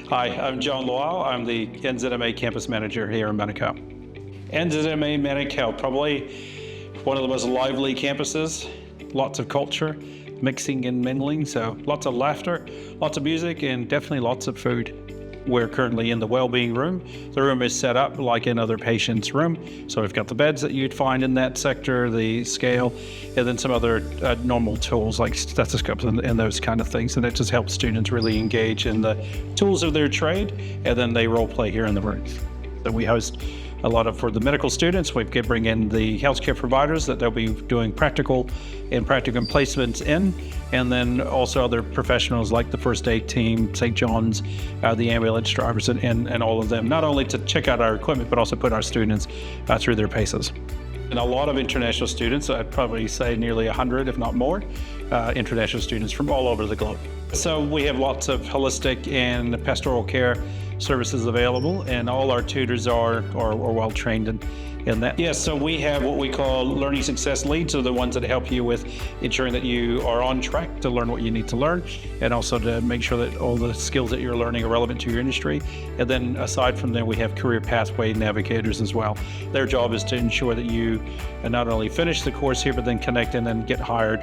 Hi, I'm John Lowell. I'm the NZMA Campus Manager here in Manukau. NZMA Manukau, probably one of the most lively campuses, lots of culture, mixing and mingling, so lots of laughter, lots of music, and definitely lots of food. We're currently in the wellbeing room. The room is set up like another patient's room. So we've got the beds that you'd find in that sector, the scale, and then some other normal tools like stethoscopes and those kind of things. And it just helps students really engage in the tools of their trade, and then they role play here in the room. So we host a lot of, for the medical students, we bring in the healthcare providers that they'll be doing practicum placements in, and then also other professionals like the first aid team, St. John's, the ambulance drivers, and all of them, not only to check out our equipment, but also put our students through their paces. And a lot of international students, I'd probably say nearly 100, if not more, international students from all over the globe. So we have lots of holistic and pastoral care services available, and all our tutors are well trained in that. Yes, so we have what we call learning success leads, so the ones that help you with ensuring that you are on track to learn what you need to learn, and also to make sure that all the skills that you're learning are relevant to your industry. And then aside from that, we have career pathway navigators as well. Their job is to ensure that you not only finish the course here, but then connect and then get hired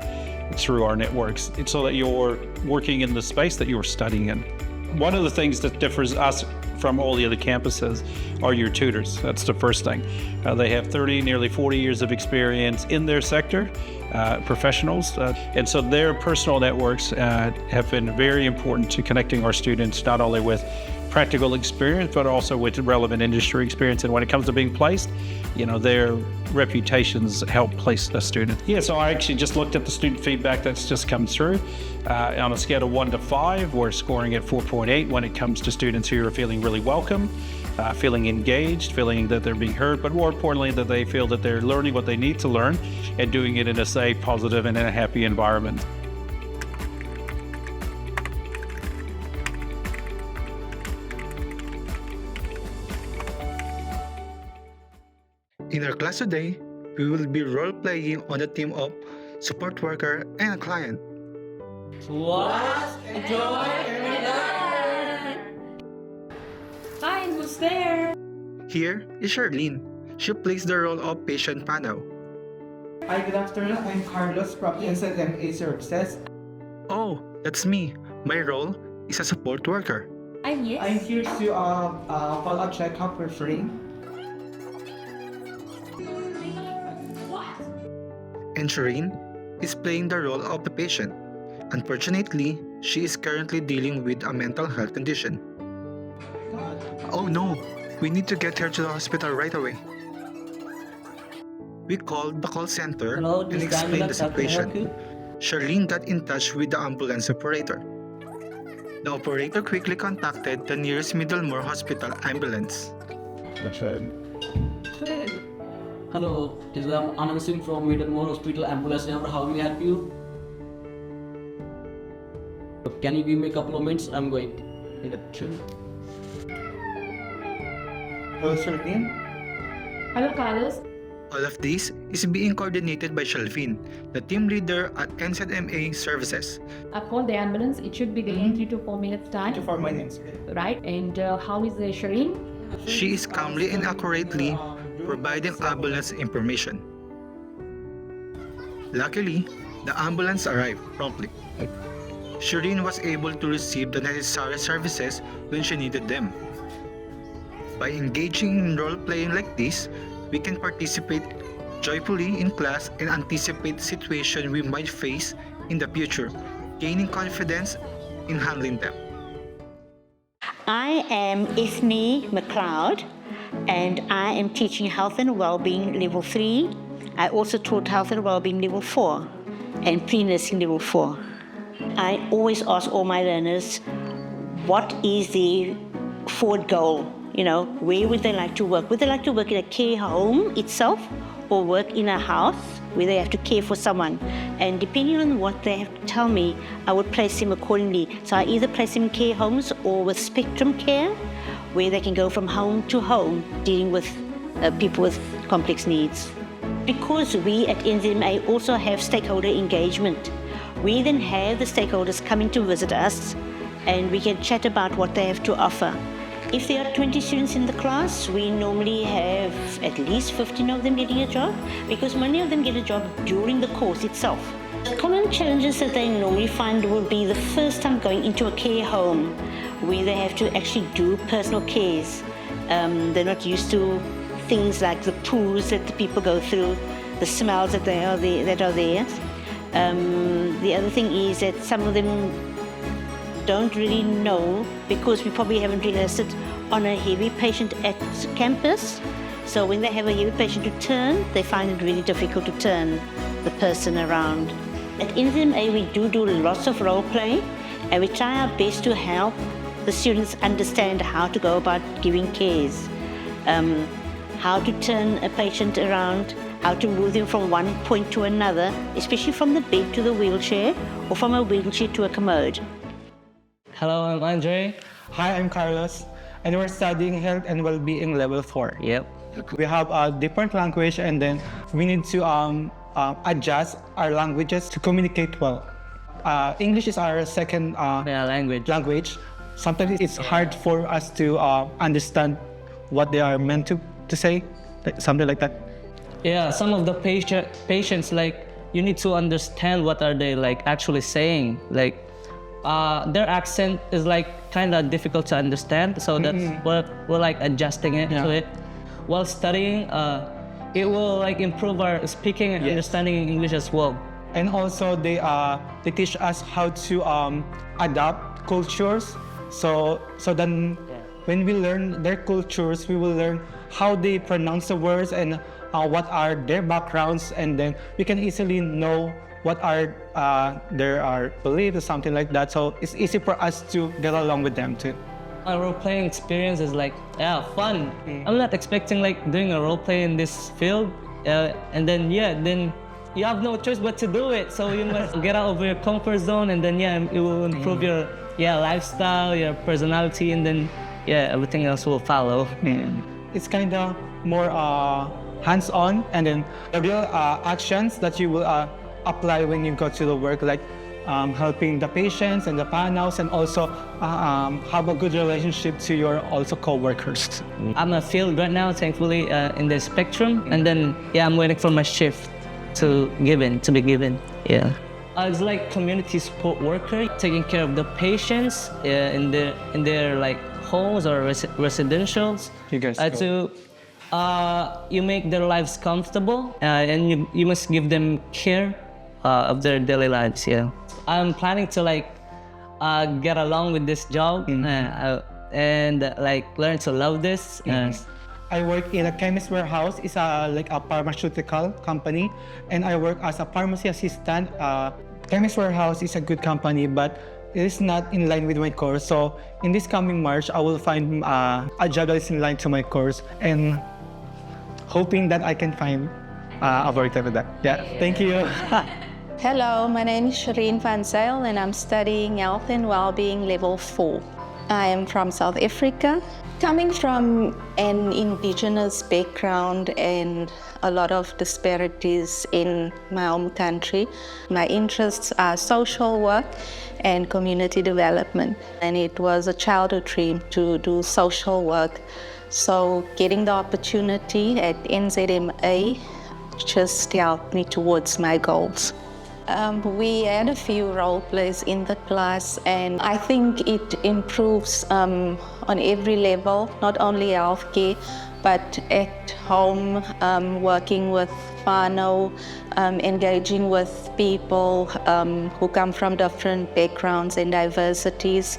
through our networks, so that you're working in the space that you're studying in. One of the things that differs us from all the other campuses are your tutors. That's the first thing. They have nearly 40 years of experience in their sector, professionals, and so their personal networks have been very important to connecting our students not only with practical experience, but also with relevant industry experience. And when it comes to being placed, their reputations help place the student. Yeah, so I actually just looked at the student feedback that's just come through. On a scale of 1 to 5, we're scoring at 4.8 when it comes to students who are feeling really welcome, feeling engaged, feeling that they're being heard, but more importantly, that they feel that they're learning what they need to learn and doing it in a safe, positive, and in a happy environment. In our class today, we will be role-playing on the team of support worker and a client. Let's enjoy and learn! Hi, who's there? Here is Charlene. She plays the role of patient panel. Hi, good afternoon. I'm Carlos from NZMA Services. Oh, that's me. My role is a support worker. I'm Yes. I'm here to follow a checkup for free. And Shireen is playing the role of the patient. Unfortunately, she is currently dealing with a mental health condition. Oh no, we need to get her to the hospital right away. We called the call center and explained the situation. Charlene got in touch with the ambulance operator. The operator quickly contacted the nearest Middlemore Hospital ambulance. Hello, this is Anand Singh from Middlemore Hospital ambulance number. How may I help you? Can you give me a couple of minutes? I'm going. Hello, Charlene. Hello, Carlos. All of this is being coordinated by Shelvin, the team leader at NZMA Services. I've called the ambulance. It should be there in 3 to 4 minutes time. 3 to 4 minutes. Right? And how is Shireen? She is calmly and accurately providing ambulance information. Luckily, the ambulance arrived promptly. Shireen was able to receive the necessary services when she needed them. By engaging in role-playing like this, we can participate joyfully in class and anticipate situations we might face in the future, gaining confidence in handling them. I am Ethne McLeod, and I am teaching Health and Wellbeing Level 3. I also taught Health and Wellbeing Level 4 and Pre-Nursing Level 4. I always ask all my learners, what is the forward goal? Where would they like to work? Would they like to work in a care home itself or work in a house where they have to care for someone? And depending on what they have to tell me, I would place them accordingly. So I either place them in care homes or with spectrum care, where they can go from home to home dealing with people with complex needs. Because we at NZMA also have stakeholder engagement, we then have the stakeholders coming to visit us and we can chat about what they have to offer. If there are 20 students in the class, we normally have at least 15 of them getting a job, because many of them get a job during the course itself. The common challenges that they normally find will be the first time going into a care home where they have to actually do personal cares. They're not used to things like the poos that the people go through, the smells that are there. The other thing is that some of them don't really know, because we probably haven't realized it, on a heavy patient at campus. So when they have a heavy patient to turn, they find it really difficult to turn the person around. At NZMA, we do lots of role play, and we try our best to help the students understand how to go about giving cares, how to turn a patient around, how to move them from one point to another, especially from the bed to the wheelchair, or from a wheelchair to a commode. Hello, I'm Andre. Hi, I'm Carlos, and we're studying Health and Wellbeing Level 4. Yep. We have a different language, and then we need to adjust our languages to communicate well. English is our second language. Sometimes it's hard for us to understand what they are meant to say, something like that. Yeah, some of the patients, like, you need to understand what are they like actually saying. Like, their accent is like kind of difficult to understand, so that's we're like adjusting it to it. While studying, it will like improve our speaking and understanding English as well. And also they teach us how to adapt cultures. So then when we learn their cultures, we will learn how they pronounce the words and what are their backgrounds, and then we can easily know what are their beliefs or something like that. So it's easy for us to get along with them too. My role-playing experience is like, fun. I'm not expecting like doing a role-play in this field, and then you have no choice but to do it. So you must get out of your comfort zone, and then it will improve your lifestyle, your personality, and then everything else will follow. It's kind of more hands-on, and then the real actions that you will apply when you go to the work, like helping the patients and the panels, and also have a good relationship to your also co-workers. I'm a field right now, thankfully, in the spectrum, and then I'm waiting for my shift to be given. It's like community support worker, taking care of the patients in their like homes or residentials. You guys you make their lives comfortable, and you must give them care of their daily lives. I'm planning to like get along with this job and like learn to love this. I work in a chemist warehouse. It's like a pharmaceutical company, and I work as a pharmacy assistant. Chemist warehouse is a good company, but it is not in line with my course. So in this coming March, I will find a job that is in line to my course, and hoping that I can find a work with that. Thank you. Hello, my name is Shireen Van Zyl, and I'm studying Health and Wellbeing Level 4. I am from South Africa. Coming from an indigenous background and a lot of disparities in my home country, my interests are social work and community development. And it was a childhood dream to do social work. So getting the opportunity at NZMA just helped me towards my goals. We had a few role plays in the class, and I think it improves on every level, not only healthcare, but at home, working with whānau, engaging with people who come from different backgrounds and diversities.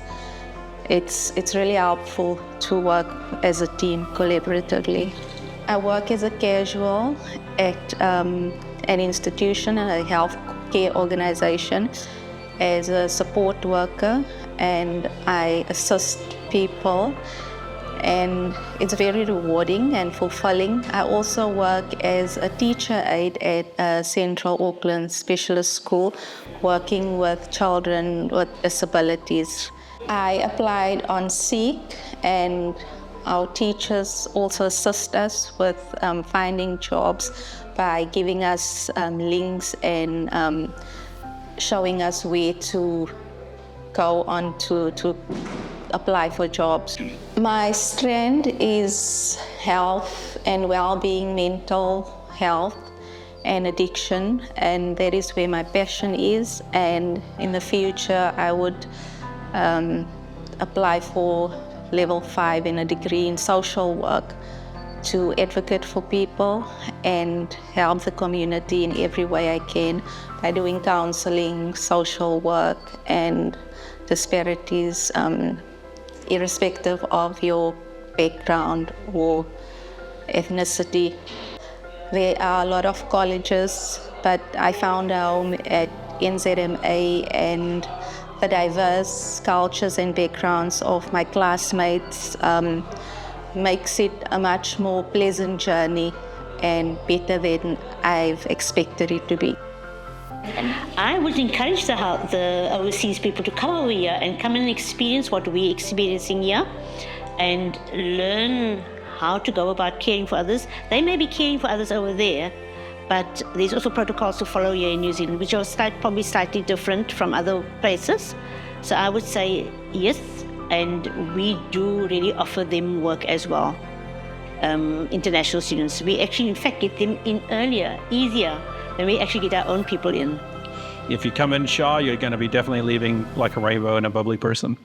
It's really helpful to work as a team collaboratively. I work as a casual at an institution, a health care organization, as a support worker, and I assist people, and it's very rewarding and fulfilling. I also work as a teacher aide at Central Auckland Specialist School, working with children with disabilities. I applied on Seek, and our teachers also assist us with finding jobs by giving us links and showing us where to go on to apply for jobs. My strength is health and well-being, mental health and addiction, and that is where my passion is. And in the future, I would apply for level 5 in a degree in social work to advocate for people and help the community in every way I can by doing counseling, social work, and disparities, irrespective of your background or ethnicity. There are a lot of colleges, but I found out at NZMA, and the diverse cultures and backgrounds of my classmates makes it a much more pleasant journey and better than I've expected it to be. I would encourage the overseas people to come over here and come and experience what we're experiencing here and learn how to go about caring for others. They may be caring for others over there, but there's also protocols to follow here in New Zealand, which are probably slightly different from other places. So I would say yes, and we do really offer them work as well. International students, we actually in fact get them in earlier, easier than we actually get our own people in. If you come in shy, you're going to be definitely leaving like a rainbow and a bubbly person.